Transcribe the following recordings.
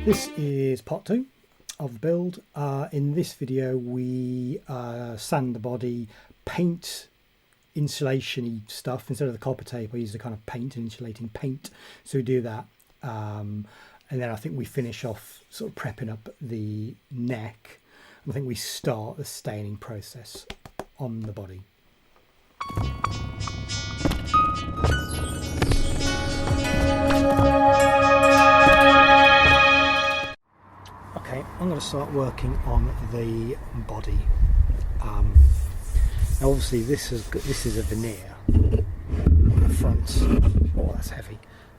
This is part 2 of the build. In this video we sand the body, paint insulation-y stuff. Instead of the copper tape I use the kind of paint and insulating paint, so we do that, and then I think we finish off sort of prepping up the neck. I think we start the staining process on the body. Okay, I'm going to start working on the body. Now obviously this is a veneer on the front. Oh, that's heavy,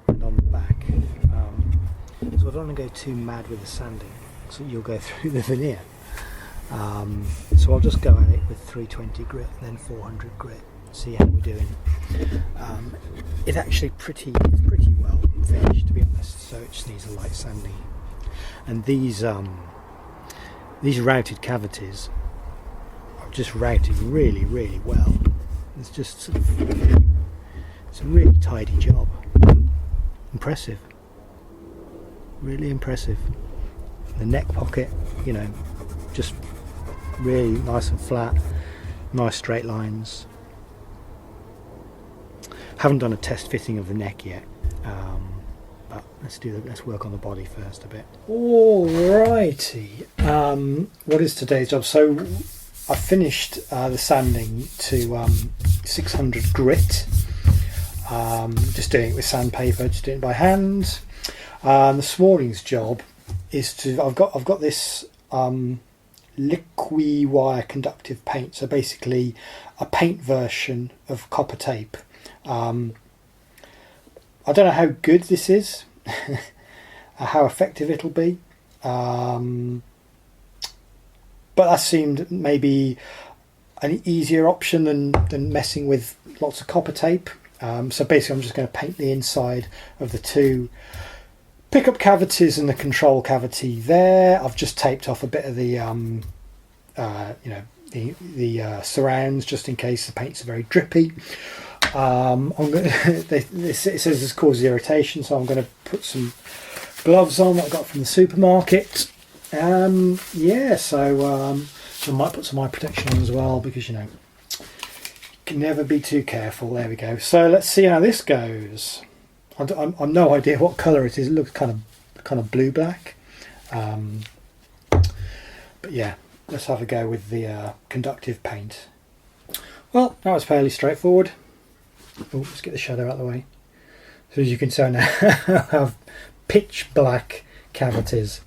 and on the back. So I don't want to go too mad with the sanding, so you'll go through the veneer. So I'll just go at it with 320 grit, then 400 grit. See how we're doing. It's actually pretty well finished, to be honest. So it just needs a light sanding. And these routed cavities are just routed really well. It's just sort of, it's a really tidy job. Impressive, really impressive. The neck pocket, you know, just really nice and flat, nice straight lines. Haven't done a test fitting of the neck yet. But let's work on the body first a bit. Alrighty. What is today's job? So I finished the sanding to 600 grit. Just doing it with sandpaper, just doing it by hand. This morning's job is to I've got this liquid wire conductive paint. So basically a paint version of copper tape. I don't know how good this is, how effective it'll be, but that seemed maybe an easier option than messing with lots of copper tape. So basically I'm just going to paint the inside of the two pickup cavities and the control cavity there. I've just taped off a bit of the the surrounds, just in case the paint's very drippy. It says this causes irritation, so I'm going to put some gloves on that I got from the supermarket. Yeah, so I might put some eye protection on as well, because you know, you can never be too careful. There we go. So let's see how this goes. I've no idea what colour it is. It looks kind of blue black, but yeah, let's have a go with the conductive paint. Well, that was fairly straightforward. Oh, let's get the shadow out of the way. So as you can tell now, I have pitch black cavities.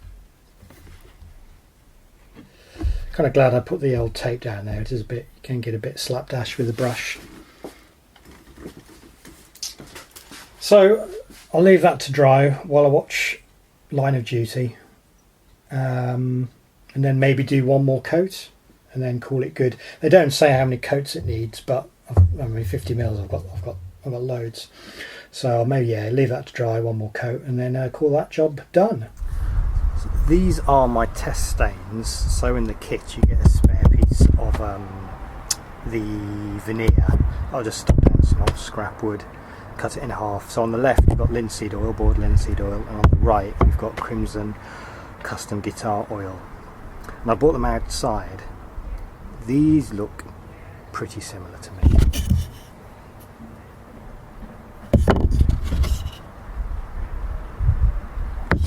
Kind of glad I put the old tape down there. It is a bit, you can get a bit slapdash with the brush. So I'll leave that to dry while I watch Line of Duty, and then maybe do one more coat and then call it good. They don't say how many coats it needs, but I mean 50 mils. I've got loads, so I'll maybe leave that to dry, one more coat, and then call that job done. So these are my test stains. So in the kit you get a spare piece of the veneer. I'll just stick down some old scrap wood, cut it in half. So on the left you've got linseed oil, board linseed oil, and on the right we've got Crimson custom guitar oil. And I bought them outside. These look pretty similar to me.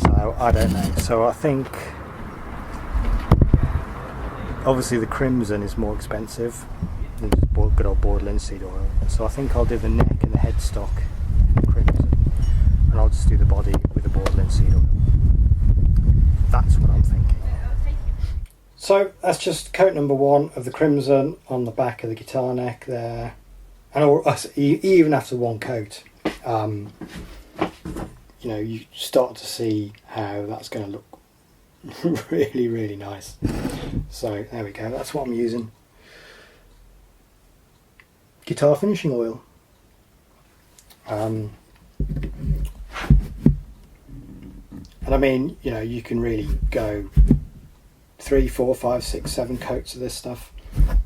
So I don't know. So I think obviously the Crimson is more expensive than just good old board linseed oil. So I think I'll do the neck and the headstock Crimson, and I'll just do the body with the board linseed oil. That's what I'm thinking. So that's just coat number 1 of the Crimson on the back of the guitar neck there, and even after one coat, you know, you start to see how that's going to look really nice. So there we go. That's what I'm using. Guitar finishing oil. And I mean, you know, you can really go 3, 4, 5, 6, 7 coats of this stuff.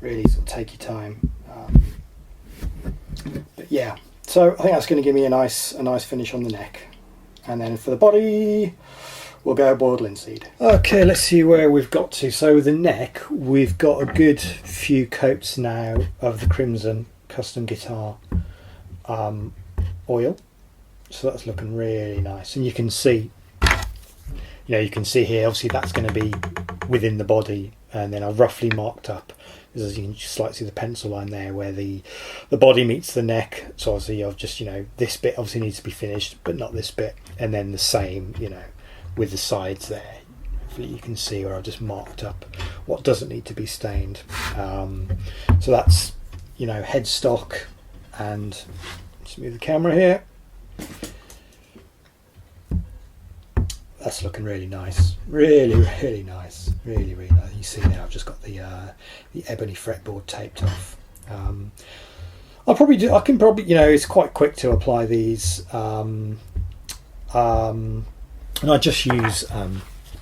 Really sort of take your time. But yeah, so I think that's going to give me a nice finish on the neck. And then for the body, we'll go boiled linseed. Okay, let's see where we've got to. So with the neck, we've got a good few coats now of the Crimson Custom Guitar oil. So that's looking really nice. And you can see, you can see here, obviously that's going to be within the body. And then I've roughly marked up, as you can just slightly see the pencil line there where the body meets the neck. So obviously I've just, this bit obviously needs to be finished, but not this bit. And then the same, with the sides there. Hopefully you can see where I've just marked up what doesn't need to be stained. So that's, headstock, and just move the camera here. That's looking really nice, really nice, really nice. You see now I've just got the ebony fretboard taped off. I can probably, it's quite quick to apply these, and I just use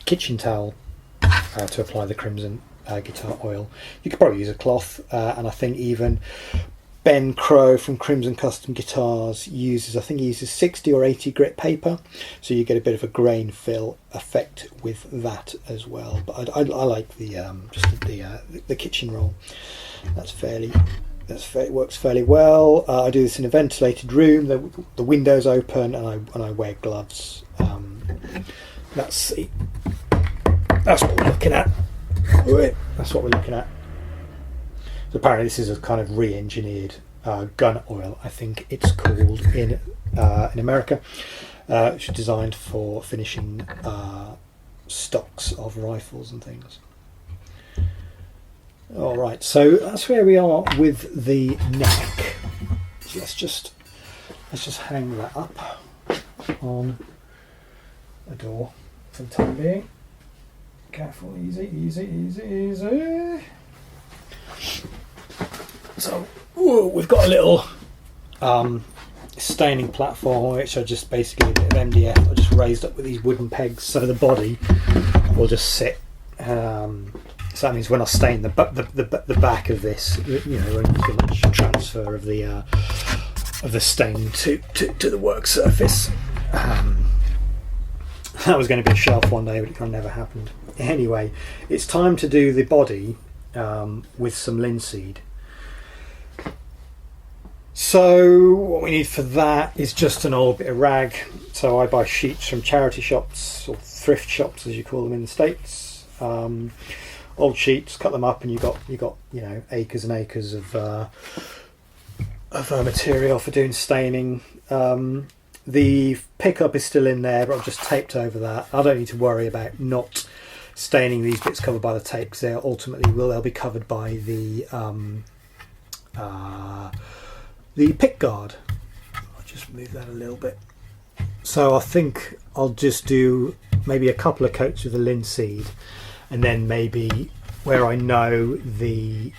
kitchen towel to apply the Crimson guitar oil. You could probably use a cloth, and I think even Ben Crow from Crimson Custom Guitars uses 60 or 80 grit paper, so you get a bit of a grain fill effect with that as well. But I like the kitchen roll. It works fairly well. I do this in a ventilated room. The window's open, and I wear gloves. That's what we're looking at. That's what we're looking at. So apparently this is a kind of re-engineered gun oil, I think it's called in America, which is designed for finishing stocks of rifles and things. All right, so that's where we are with the neck. So let's just hang that up on a door for the time being. Careful, easy. So we've got a little staining platform, which I just basically a bit of MDF I just raised up with these wooden pegs, so the body will just sit. So that means when I stain the back of this, when you can transfer of the stain to the work surface. That was going to be a shelf one day, but it kind of never happened. Anyway, it's time to do the body with some linseed. So what we need for that is just an old bit of rag. So I buy sheets from charity shops, or thrift shops as you call them in the States. Old sheets, cut them up, and you got acres and acres of material for doing staining. The pickup is still in there, but I've just taped over that. I don't need to worry about not staining these bits covered by the tape, because they'll be covered by the pick guard. I'll just move that a little bit. So I think I'll just do maybe a couple of coats with the linseed, and then maybe where I know the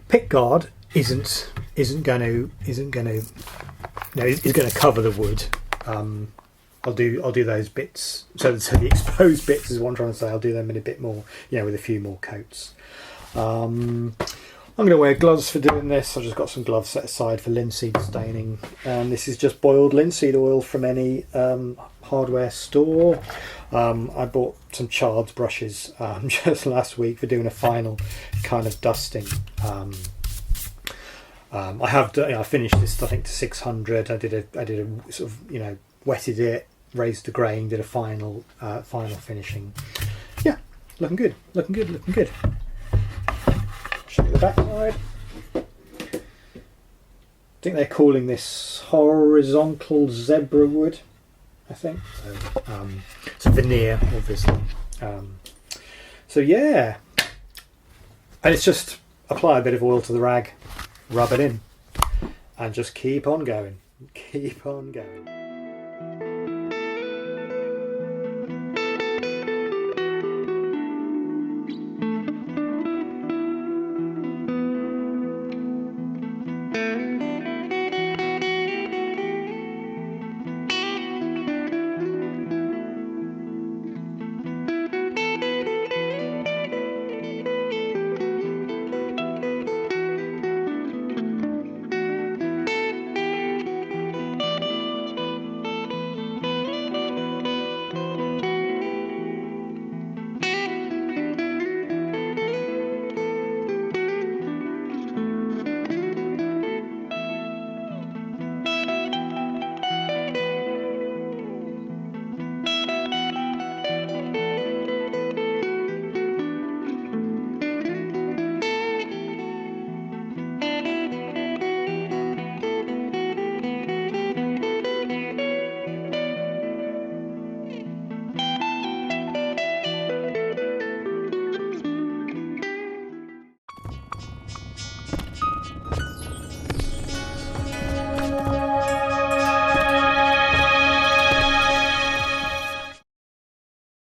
pick guard isn't going to cover the wood. I'll do those bits. So the exposed bits is what I'm trying to say. I'll do them in a bit more, with a few more coats. I'm going to wear gloves for doing this. I've just got some gloves set aside for linseed staining. This is just boiled linseed oil from any hardware store. I bought some Chard's brushes just last week for doing a final kind of dusting. I finished this, I think, to 600. I did a sort of, wetted it, raised the grain, did a final finishing. Yeah, looking good. Show you the back side. I think they're calling this horizontal zebra wood, I think. So, it's a veneer, obviously. So yeah, and it's just apply a bit of oil to the rag, rub it in, and just keep on going.